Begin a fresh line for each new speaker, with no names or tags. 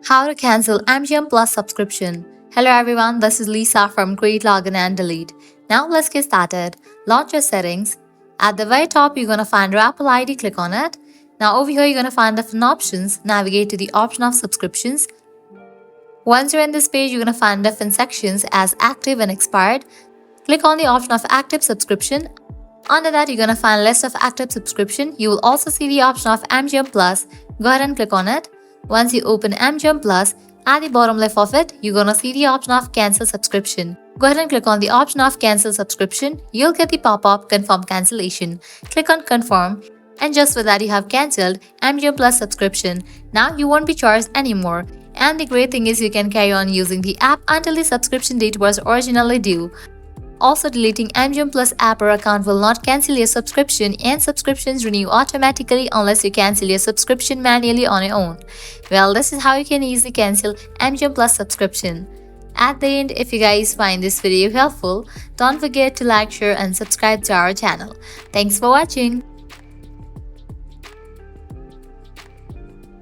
How to cancel MGM Plus subscription. Hello everyone, this is Lisa from Create, Login and Delete. Now let's get started. Launch your settings. At the very top, you're going to find your Apple ID, click on it. Now over here, you're going to find different options. Navigate to the option of subscriptions. Once you're in this page, you're going to find different sections as active and expired. Click on the option of active subscription. Under that, you're going to find list of active subscription. You will also see the option of MGM Plus. Go ahead and click on it. Once you open MGM Plus, at the bottom left of it, you're going to see the option of cancel subscription. Go ahead and click on the option of cancel subscription. You'll get the pop-up confirm cancellation. Click on confirm. And just with that, you have cancelled MGM Plus subscription. Now you won't be charged anymore. And the great thing is you can carry on using the app until the subscription date was originally due. Also, deleting MGM Plus app or account will not cancel your subscription, and subscriptions renew automatically unless you cancel your subscription manually on your own. Well, this is how you can easily cancel MGM Plus subscription. At the end, if you guys find this video helpful, don't forget to like, share and subscribe to our channel. Thanks for watching.